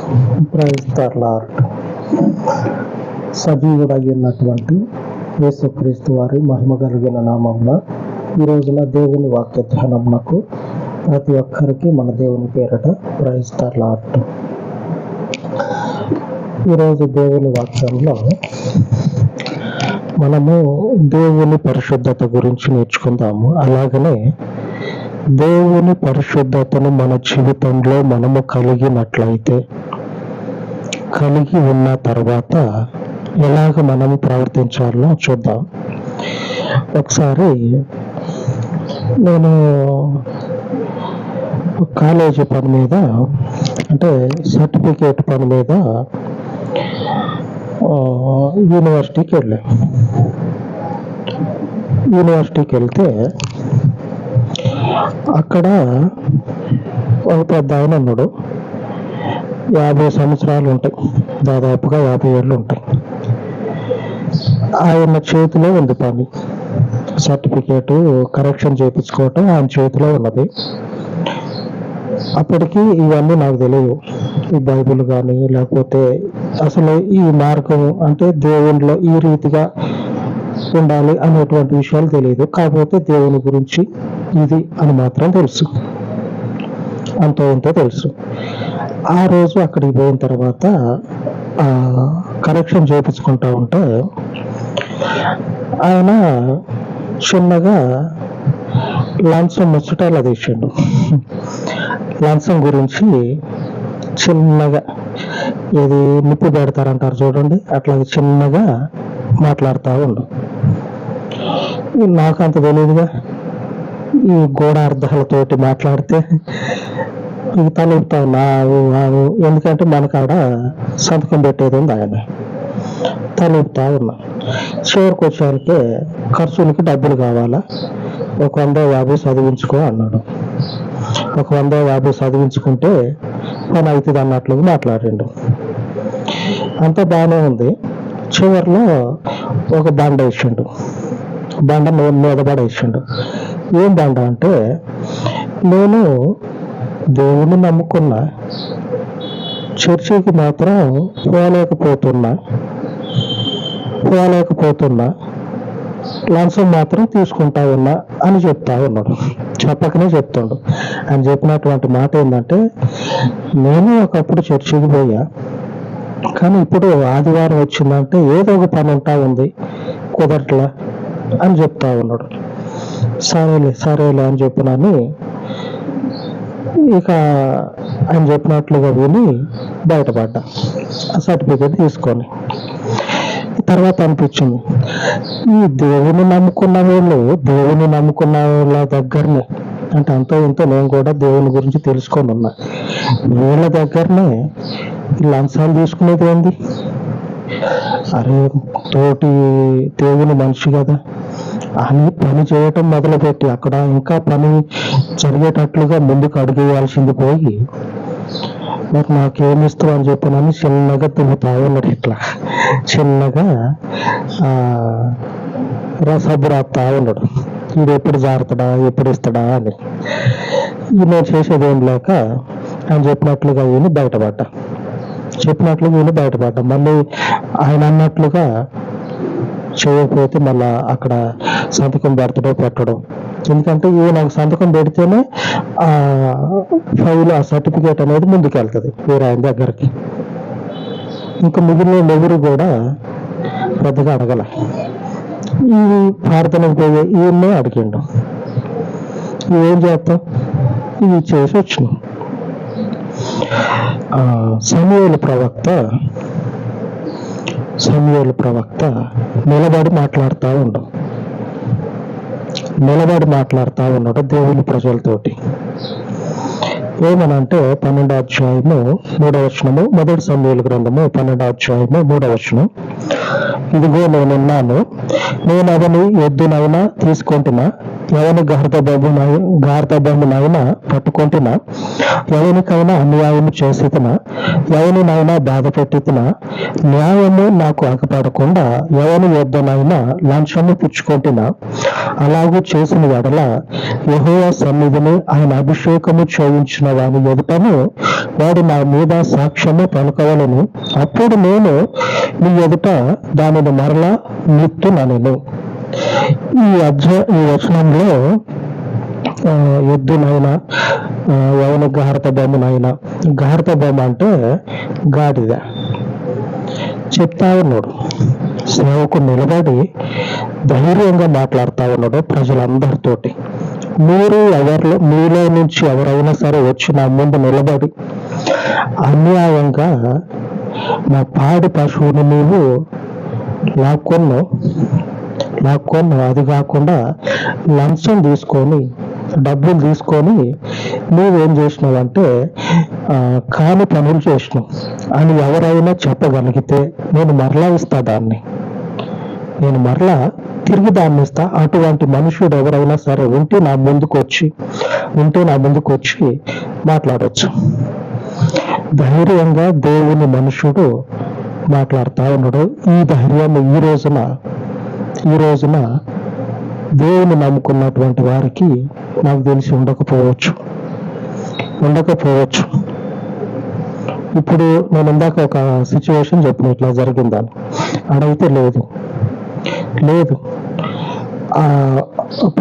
Praise the lord. సజీవుడైనటువంటి యేసుక్రీస్తు వారి మహిమ కలిగిన నామమున ఈ రోజున దేవుని వాక్య ధ్యానమునకు ప్రతి ఒక్కరికి మన దేవుని పేరట ప్రైజ్ ద లార్డ్. ఈరోజు దేవుని వాక్యంలో మనము దేవుని పరిశుద్ధత గురించి నేర్చుకుందాము. అలాగనే దేవుని పరిశుద్ధతను మన జీవితంలో మనము కలిగి ఉన్న తర్వాత ఎలాగ మనము ప్రవర్తించాలో చూద్దాం. ఒకసారి నేను కాలేజీ పని మీద, అంటే సర్టిఫికేట్ పని మీద యూనివర్సిటీకి వెళ్తే అక్కడ ఒక పెద్ద ఆయన ఉన్నాడు. 50 సంవత్సరాలు ఉంటాయి, దాదాపుగా 50 ఏళ్ళు ఉంటాయి. ఆయన చేతిలో ఉంది పని, సర్టిఫికేట్ కరెక్షన్ చేయించుకోవటం ఆయన చేతిలో ఉన్నది. అప్పటికి ఇవన్నీ నాకు తెలియదు, ఈ బైబిల్ కానీ లేకపోతే అసలు ఈ మార్గం అంటే దేవునిలో ఈ రీతిగా ఉండాలి అనేటువంటి విషయాలు తెలియదు. కాకపోతే దేవుని గురించి ఇది అని మాత్రం తెలుసు, అంతో ఇంతో తెలుసు. ఆ రోజు అక్కడికి పోయిన తర్వాత కరెక్షన్ చేయించుకుంటా ఉంటే ఆయన చిన్నగా లంచం ముచ్చటాలు తీసిండు. లంచం గురించి చిన్నగా, ఇది నిప్పు పెడతారంటారు చూడండి, అట్లా చిన్నగా మాట్లాడుతూ ఉండు. నాకు అంత తెలియదుగా, ఈ గోడ అర్థాలతోటి మాట్లాడితే తలుపుతా ఉన్నావు, ఎందుకంటే మనకాడ సంతకం పెట్టేది ఉంది. ఆయన తలుపుతా ఉన్నా. చివరికి వచ్చేసరికి ఖర్చులకి డబ్బులు కావాలా, 150 చదివించుకో అన్నాడు. 150 చదివించుకుంటే పని అవుతుంది అన్నట్లుగా మాట్లాడిండు. అంతా బాగానే ఉంది. చివరిలో ఒక బండ వేసిండు, బండ మీద పడేసిండు. ఏం బండ అంటే, నేను దేవుని నమ్ముకున్నా, చర్చికి మాత్రం పోలేకపోతున్నా, లంచం మాత్రం తీసుకుంటా ఉన్నా అని చెప్తా ఉన్నాడు. చెప్పకనే చెప్తాడు. ఆయన చెప్పినటువంటి మాట ఏంటంటే, నేను ఒకప్పుడు చర్చికి పోయా, కానీ ఇప్పుడు ఆదివారం వచ్చిందంటే ఏదో ఒక పని ఉంటా ఉంది, కుదరట్లా అని చెప్తా ఉన్నాడు. సరేలే అని చెప్పినాను. ఇక ఆయన చెప్పినట్లుగా విని బయటపడ్డా, సర్టిఫికేట్ తీసుకొని. తర్వాత అనిపించింది, ఈ దేవుని నమ్ముకున్న వాళ్ళ దగ్గరనే, అంటే అంతో ఇంతో నేను కూడా దేవుని గురించి తెలుసుకొని ఉన్నా, వీళ్ళ దగ్గరనే లంచాలు తీసుకునేది ఏంది? అరే, తోటి దేవుని మనిషి కదా అని పని చేయటం మొదలుపెట్టి అక్కడ ఇంకా పని జరిగేటట్లుగా ముందుకు అడుగేయాల్సింది పోయి, మరి నాకేమిస్తావు అని చెప్పినని చిన్నగా తుమ్ముతా ఉన్నాడు. ఇట్లా చిన్నగా సబ్బు రాస్తా ఉన్నాడు. ఇది ఎప్పుడు జారుతాడా, ఎప్పుడు ఇస్తాడా అని. నేను చేసేది ఏం లేక ఆయన చెప్పినట్లుగా విని బయటపడ్డా. మళ్ళీ ఆయన అన్నట్లుగా చేయకపోతే మళ్ళా అక్కడ సంతకం పెట్టడం. ఎందుకంటే ఇవి నాకు సంతకం పెడితేనే ఆ ఫైల్, ఆ సర్టిఫికేట్ అనేది ముందుకు వెళ్తుంది వేరే ఆయన దగ్గరికి. ఇంకా మిగిలిన ఎవరు కూడా పెద్దగా అడగల. ఈ ప్రార్థనకు పోయే ఈయన్నే అడిగిండు. ఇవేం చేస్తాం, ఇవి చేసి వచ్చినాం. సమూయేలు ప్రవక్త నిలబడి మాట్లాడుతూ ఉన్నాడు దేవుని ప్రజలతోటి. ఏమనంటే 12వ అధ్యాయము 3వ వచనము, మొదటి సమూయేలు గ్రంథము 12వ అధ్యాయము 3వ వచనం. ఇదిగో నేనున్నాను, నేను అవని ఎద్దునైనా తీసుకుంటున్నా, ఎవని గార్ధబొమ్మనైనా పట్టుకొంటినా, ఎవనికైనా అన్యాయము చేసితినా, ఎవనినైనా బాధ పెట్టితినా, న్యాయము నాకు అగపడకుండా ఎవని యొద్దనైనా లంచము పుచ్చుకొంటినా, అలాగూ చేసిన ఎడల యెహోవా సన్నిధిని ఆయన అభిషేకము చేయించిన వాని ఎదుటను వాడు నా మీద సాక్ష్యము పలుకవలను. అప్పుడు నేను నీ ఎదుట దానిని మరలా నిత్తుననెను. ఈ వచనంలో ఎద్దునైనా ఎవని గారత బొమ్మ అంటే గాడిద చెప్తా ఉన్నాడు. సేవకుడు నిలబడి ధైర్యంగా మాట్లాడుతా ఉన్నాడు ప్రజలందరితోటి. మీలో నుంచి ఎవరైనా సరే వచ్చి నా ముందు నిలబడి అన్యాయంగా నా పాడి పశువుని నీవు లాక్కొన్నావు, అది కాకుండా లంచం తీసుకొని డబ్బులు తీసుకొని నువ్వేం చేసినావంటే కాని పనులు చేసినావు అని ఎవరైనా చెప్పగలిగితే నేను మరలా ఇస్తా దాన్ని, నేను మరలా తిరిగి దాన్ని ఇస్తా. అటువంటి మనుషుడు ఎవరైనా సరే ఉంటే నా ముందుకు వచ్చి మాట్లాడవచ్చు. ధైర్యంగా దేవుని మనుషుడు మాట్లాడుతా ఉన్నాడు. ఈ ధైర్యం ఈ రోజున దేవుని నమ్ముకున్నటువంటి వారికి నాకు తెలిసి ఉండకపోవచ్చు. ఇప్పుడు నేను ఇందాక ఒక సిచ్యువేషన్ చెప్పిన ఇట్లా జరిగిందని అడిగితే లేదు ఆ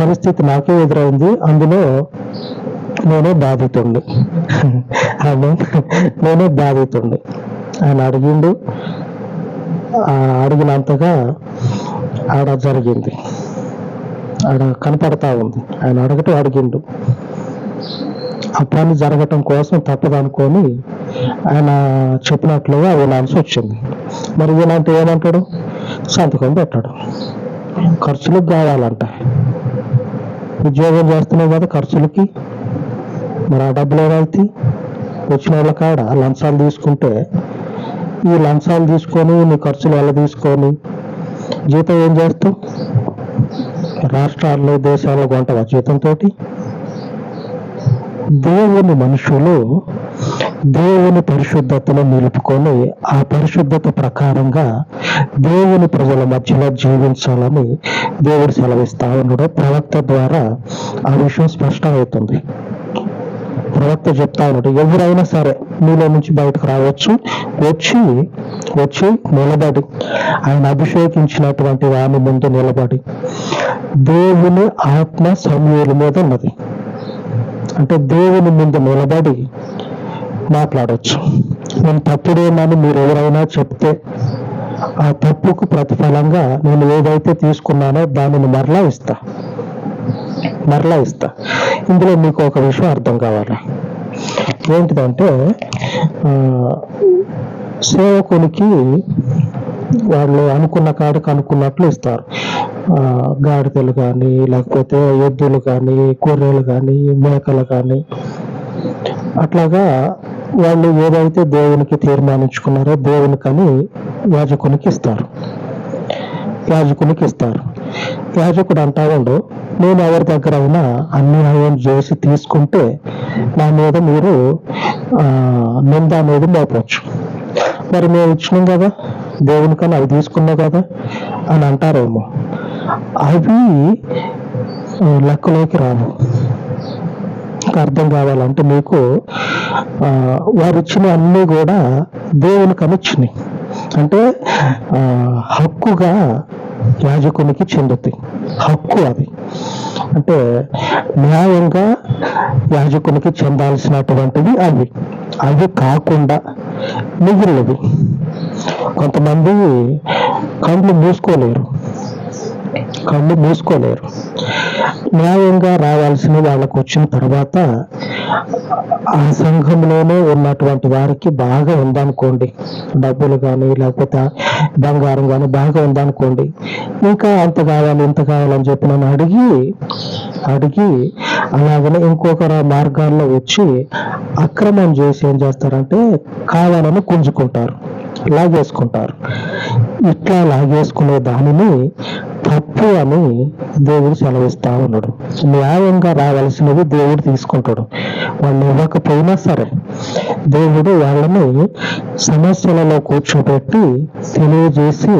పరిస్థితి నాకే ఎదురైంది, అందులో నేనే బాధితుండి. ఆయన అడిగినంతగా ఆడ జరిగింది, ఆడ కనపడతా ఉంది. ఆయన అడిగిండు, ఆ పని జరగటం కోసం తప్పదనుకొని ఆయన చెప్పినట్లుగా వినాల్సి వచ్చింది. మరి ఈయనంటే ఏమంటాడు? సంతకం పెట్టాడు. ఖర్చులకు కావాలంట, ఉద్యోగం చేస్తున్నావు కదా ఖర్చులకి, మరి ఆ డబ్బులు ఏమైతే వచ్చిన వాళ్ళ కాడ లంచాలు తీసుకుంటే ఈ లంచాలు తీసుకొని నీ ఖర్చులు ఎలా తీసుకొని జీతం ఏం చేస్తావు? రాష్ట్రాల్లో దేశాల్లో కొంటావా జీతంతో? దేవుని మనుషులు దేవుని పరిశుద్ధతను నిలుపుకొని ఆ పరిశుద్ధత ప్రకారంగా దేవుని ప్రజల మధ్యలో జీవించాలని దేవుడు సెలవిస్తా ఉన్నాడు. ప్రవక్త ద్వారా ఆ విషయం స్పష్టమవుతుంది. ప్రవక్త చెప్తా ఉన్నాడు, ఎవరైనా సరే మీలో నుంచి బయటకు రావచ్చు, వచ్చి నిలబడి ఆయన అభిషేకించినటువంటి వాని ముందు నిలబడి దేవుని ఆత్మ సమూహుల మీద ఉన్నది అంటే దేవుని ముందు నిలబడి మాట్లాడవచ్చు. నేను తప్పుడేనని మీరు ఎవరైనా చెప్తే ఆ తప్పుకు ప్రతిఫలంగా నేను ఏదైతే తీసుకున్నానో దానిని మరలా ఇస్తా. ఇందులో మీకు ఒక విషయం అర్థం కావాలి. ఏంటిదంటే సేవకునికి వాళ్ళు అనుకున్న కాడికి అనుకున్నట్లు ఇస్తారు. గాడిదలు కానీ, లేకపోతే ఎద్దులు కానీ, గొర్రెలు కానీ, మేకలు కానీ, అట్లాగా వాళ్ళు ఏదైతే దేవునికి తీర్మానించుకున్నారో దేవునికని యాజకునికి ఇస్తారు. యాజకుడు అంటాడు, నేను ఎవరి దగ్గర అయినా అన్యాయం చేసి తీసుకుంటే నా మీద మీరు నింద అనేది మోపవచ్చు. మరి మేము ఇచ్చినాం కదా దేవునికని, అవి తీసుకున్నాం కదా అని అంటారేమో. అవి లెక్కలోకి రావు. అర్థం కావాలంటే మీకు వారు ఇచ్చిన అన్నీ కూడా దేవునికని ఇచ్చినాయి అంటే హక్కుగా యాజకునికి చెందుతాయి. హక్కు అది అంటే న్యాయంగా యాజకునికి చెందాల్సినటువంటివి అవి కాకుండా మిగిలినవి. కొంతమంది కళ్ళు మూసుకోలేరు. న్యాయంగా రావాల్సిన వాళ్ళకు వచ్చిన తర్వాత ఆ సంఘంలోనే ఉన్నటువంటి వారికి బాగా ఉందనుకోండి, డబ్బులు కానీ లేకపోతే బంగారం కానీ బాగా ఉందనుకోండి, ఇంకా అంత కావాలి ఇంత కావాలని చెప్పి నన్ను అడిగి అలాగనే ఇంకొకరు మార్గాల్లో వచ్చి అక్రమం చేసి ఏం చేస్తారంటే కావాలని గుంజుకుంటారు. లాగేసుకుంటారు. ఇట్లా లాగేసుకునే దానిని తప్పు అని దేవుడు సెలవిస్తా ఉన్నాడు. న్యాయంగా రావాల్సినవి దేవుడు తీసుకుంటాడు. వాళ్ళు ఇవ్వకపోయినా సరే దేవుడు వాళ్ళని సమస్యలలో కూర్చోబెట్టి తెలియజేసి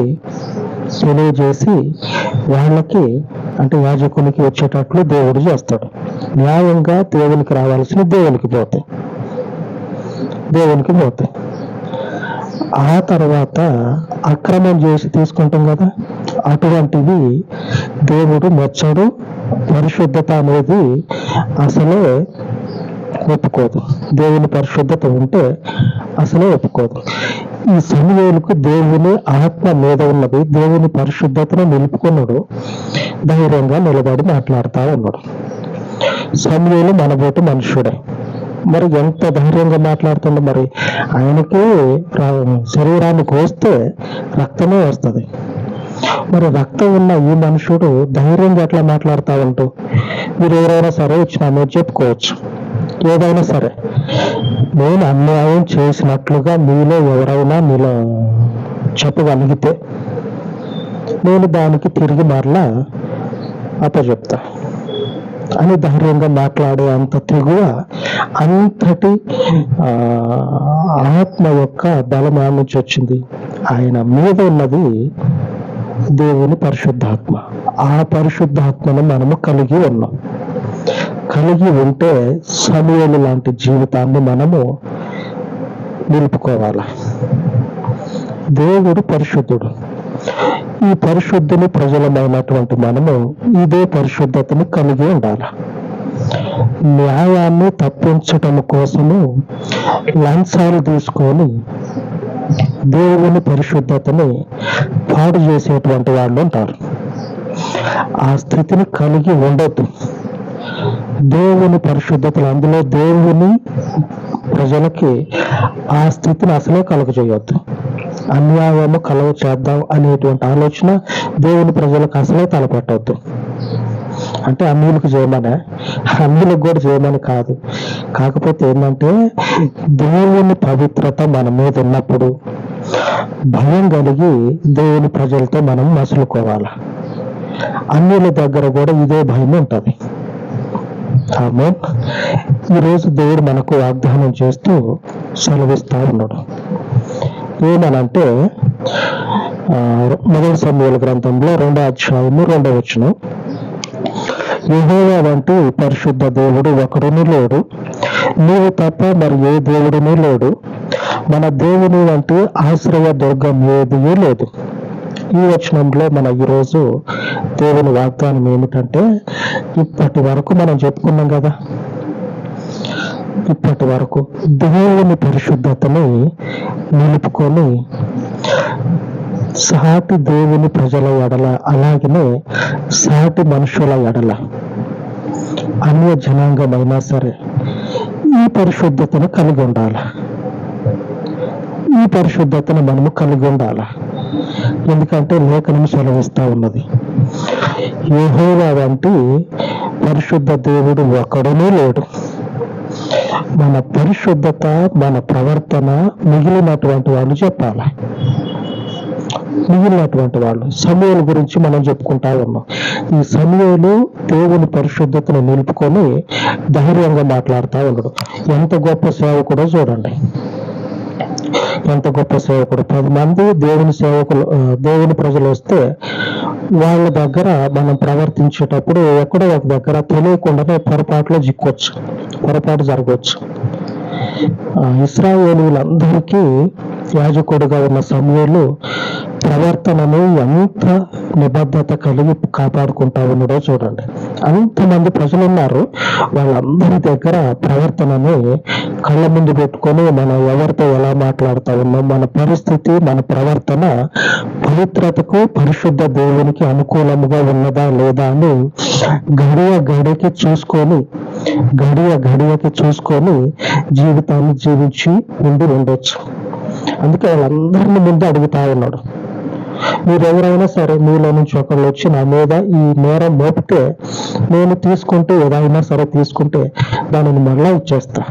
వాళ్ళకి అంటే యాజకునికి వచ్చేటట్లు దేవుడు చేస్తాడు. న్యాయంగా దేవునికి రావాల్సిన దేవునికి పోతాయి. ఆ తర్వాత అక్రమం చేసి తీసుకుంటాం కదా, అటువంటివి దేవుడు మెచ్చడు. పరిశుద్ధత అనేది అసలే ఒప్పుకోదు. దేవుని పరిశుద్ధత ఉంటే అసలే ఒప్పుకోదు. ఈ సమూయేలుకు దేవుని ఆత్మ మీద ఉన్నది. దేవుని పరిశుద్ధతను నిలుపుకున్నాడు. ధైర్యంగా నిలబడి మాట్లాడుతూ ఉన్నాడు. సమూయేలు మనబోటి మనుషుడే. మరి ఎంత ధైర్యంగా మాట్లాడుతుండో. మరి ఆయనకి శరీరాన్ని కోస్తే రక్తమే వస్తుంది. మరి రక్తం ఉన్న ఈ మనుషుడు ధైర్యంగా ఎట్లా మాట్లాడుతూ ఉంటూ, మీరు ఎవరైనా సరే ఇచ్చినామో చెప్పుకోవచ్చు. ఏదైనా సరే నేను అన్యాయం చేసినట్లుగా మీలో ఎవరైనా చెప్పగలిగితే నేను దానికి తిరిగి మరలా అప్పచెప్తా అని ధైర్యంగా మాట్లాడే అంత తెగువ, అంతటి ఆత్మ యొక్క బలం ఆ నుంచి వచ్చింది. ఆయన మీద ఉన్నది దేవుని పరిశుద్ధాత్మ. ఆ పరిశుద్ధాత్మను మనము కలిగి ఉంటే సమూయేలు లాంటి జీవితాన్ని మనము నిలుపుకోవాలి. దేవుడు పరిశుద్ధుడు. ఈ పరిశుద్ధుని ప్రజలమైనటువంటి మనము ఇదే పరిశుద్ధతను కలిగి ఉండాలి. న్యాయాన్ని తప్పించటం కోసము లంచాలు తీసుకొని దేవుని పరిశుద్ధతని పాడు చేసేటువంటి వాళ్ళు ఉంటారు. ఆ స్థితిని కలిగి ఉండొద్దు. దేవుని పరిశుద్ధతలు, అందులో దేవుని ప్రజలకి ఆ స్థితిని అసలే కలుగజేయొద్దు. అన్యాయము కలుగ చేద్దాం అనేటువంటి ఆలోచన దేవుని ప్రజలకు అసలే తలపెట్టవద్దు. అంటే అన్యులకు చేయమనే, అన్యులకు కూడా చేయమని కాదు. కాకపోతే ఏంటంటే దేవుని పవిత్రత మన మీద ఉన్నప్పుడు భయం కలిగి దేవుని ప్రజలతో మనం మసులుకోవాలి. అన్యుల దగ్గర కూడా ఇదే భయం ఉంటుంది. ఆమేన్. ఈరోజు దేవుడు మనకు వాగ్దానం చేస్తూ సెలవిస్తా ఉన్నాడు. ఏమనంటే 1 సమూయేలు గ్రంథంలో 2వ అధ్యాయము 2వ వచనం, యెహోవా వంటి పరిశుద్ధ దేవుడు ఒకడును లేడు, నీవు తప్ప మరి ఏ దేవుడునూ లేడు, మన దేవుని వంటి ఆశ్రయ దుర్గం ఏదియూ లేదు. ఈ వచనంలో మన ఈరోజు దేవుని వాగ్దానం ఏమిటంటే, ఇప్పటి వరకు మనం చెప్పుకున్నాం కదా, ఇప్పటి వరకు దేవుని పరిశుద్ధతని నిలుపుకొని సాటి దేవుని ప్రజల ఎడల, అలాగనే సాటి మనుషుల ఎడల, అన్య జనాంగమైనా సరే ఈ పరిశుద్ధతను కలిగి ఉండాలి. ఈ పరిశుద్ధతను మనము కలిగి ఉండాలి. ఎందుకంటే లేఖనం సెలవిస్తా ఉన్నది, యెహోవా వంటి పరిశుద్ధ దేవుడు ఒకడునూ లేడు. మన పరిశుద్ధత, మన ప్రవర్తన మిగిలినటువంటి వాళ్ళు చెప్పాలి. మిగిలినటువంటి వాళ్ళు సమూయేలు గురించి మనం చెప్పుకుంటా ఉన్నాం. ఈ సమూయేలు దేవుని పరిశుద్ధతను నిలుపుకొని ధైర్యంగా మాట్లాడుతూ ఉన్నాడు. ఎంత గొప్ప సేవకుడో చూడండి, ఎంత గొప్ప సేవకుడు. 10 మంది దేవుని ప్రజలు వస్తే వాళ్ళ దగ్గర మనం ప్రవర్తించేటప్పుడు ఎక్కడో ఒక దగ్గర తెలియకుండానే పొరపాటు జరగవచ్చు. ఇశ్రాయేలీయులందరికీ యాజకుడుగా ఉన్న సమూయేలు ప్రవర్తనను ఎంత నిబద్ధత కలిగి కాపాడుకుంటా ఉన్నాడో చూడండి. అంతమంది ప్రజలు ఉన్నారు, వాళ్ళందరి దగ్గర ప్రవర్తనని కళ్ళ ముందు పెట్టుకొని మనం ఎవరితో ఎలా మాట్లాడుతూ ఉన్నాం, మన పరిస్థితి, మన ప్రవర్తన పవిత్రతకు, పరిశుద్ధ దేవునికి అనుకూలముగా ఉన్నదా లేదా అని గడియకి చూసుకొని జీవితాన్ని జీవించి ఉండొచ్చు. అందుకే వాళ్ళందరినీ ముందు అడుగుతా ఉన్నాడు, మీరెవరైనా సరే మీలో నుంచి ఒకళ్ళు వచ్చి నా మీద ఈ నేరం మోపితే, నేను ఏదైనా సరే తీసుకుంటే దానిని మరలా ఇచ్చేస్తా.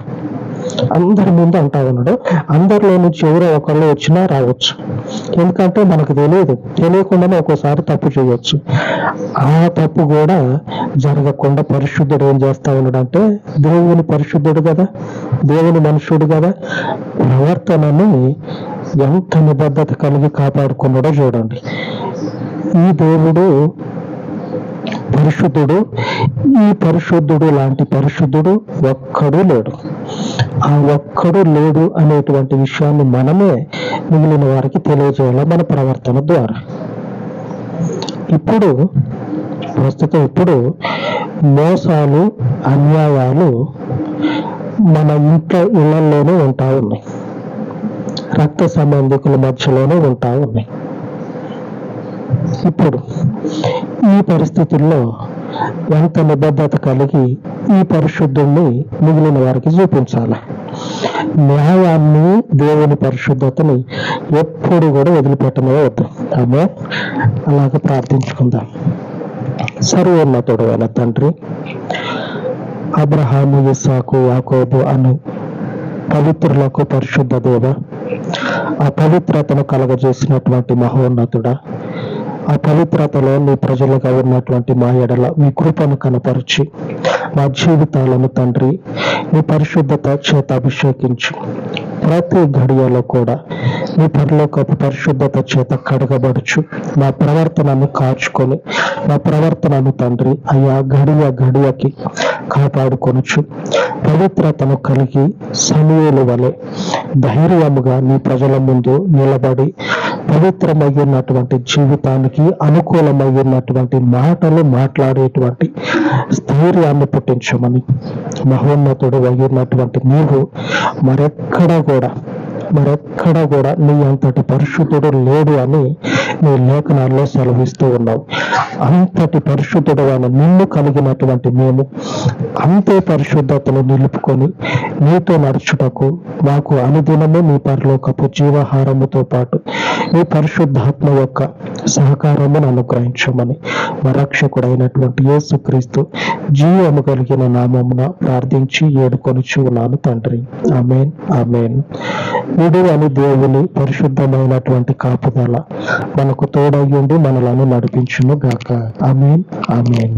అందరి ముందు అంటా ఉన్నాడు. అందరిలో నుంచి ఎవరో ఒకళ్ళు వచ్చినా రావచ్చు, ఎందుకంటే మనకు తెలియకుండానే ఒక్కోసారి తప్పు చేయొచ్చు. ఆ తప్పు కూడా జరగకుండా పరిశుద్ధుడు ఏం చేస్తా ఉన్నాడంటే, దేవుని పరిశుద్ధుడు కదా, దేవుని మనుషుడు కదా, ప్రవర్తనని ఎంత నిబద్ధత కలిగి కాపాడుకున్నాడో చూడండి. ఈ దేవుడు పరిశుద్ధుడు, ఈ పరిశుద్ధుడు లాంటి పరిశుద్ధుడు ఒక్కడూ లేడు. ఆ ఒక్కడు లేడు అనేటువంటి విషయాన్ని మనమే మిగిలిన వారికి తెలియజేయాలి మన ప్రవర్తన ద్వారా. ప్రస్తుతం ఇప్పుడు మోసాలు, అన్యాయాలు మన ఇళ్లలోనే ఉంటా ఉన్నాయి, రక్త సంబంధికుల మధ్యలోనే ఉంటా ఉన్నాయి. ఇప్పుడు ఈ పరిస్థితుల్లో ఎంత నిబద్ధత కలిగి ఈ పరిశుద్ధుణ్ణి మిగిలిన వారికి చూపించాలి. న్యాయాన్ని, దేవుని పరిశుద్ధతని ఎప్పుడు కూడా వదిలిపెట్టనే వద్దు. ఆమె అలాగే ప్రార్థించుకుందాం. సర్వోన్నతుడు అయిన తండ్రి, అబ్రహాము, ఇస్సాకు, యాకోబు అను పవిత్రులకు పరిశుద్ధ దేవ, ఆ పవిత్రతను కలగజేసినటువంటి మహోన్నతుడా, ఆ పవిత్రతలో నీ ప్రజలుగా ఉన్నటువంటి మా ఎడల మీ కృపను కనపరిచి మా జీవితాలను తండ్రి నీ పరిశుద్ధత చేత అభిషేకించి ప్రతి గడియలో కూడా నీ పరలోకపు పరిశుద్ధత చేత కడగబడుచు మా ప్రవర్తనను కాచుకొని మా ప్రవర్తనను తండ్రి అయ్యా గడియకి కాపాడుకొనుచు పవిత్రతను కలిగి సమూయేలు వలె ధైర్యముగా నీ ప్రజల ముందు నిలబడి పవిత్రమయ్యున్నటువంటి జీవితానికి అనుకూలమయ్యున్నటువంటి మాటలు మాట్లాడేటువంటి స్థైర్యాన్ని పుట్టించమని, మహోన్నతుడు అయ్యున్నటువంటి నీవు మరెక్కడా కూడా నీ అంతటి పరిశుద్ధుడు లేడు అని నీ లేఖనాల్లో సెలవిస్తూ ఉన్నావు. అంతటి పరిశుద్ధుడు అని నిన్ను కలిగినటువంటి మేము అంతే పరిశుద్ధతను నిలుపుకొని నీతో నడుచుటకు మాకు అనుదినము నీ పరలోకపు జీవహారముతో పాటు నీ పరిశుద్ధాత్మ యొక్క సహకారమును అనుగ్రహించమని మా రక్షకుడైనటువంటి యేసుక్రీస్తు జీవము కలిగిన నామమున ప్రార్థించి ఏడుకొనుచు ఉన్నాను తండ్రి. ఆమేన్, ఆమేన్. విడువని దేవుని పరిశుద్ధమైనటువంటి కాపుదల మనకు తోడయ్యుండి మనలను నడిపించును గాక. ఆమేన్, ఆమేన్.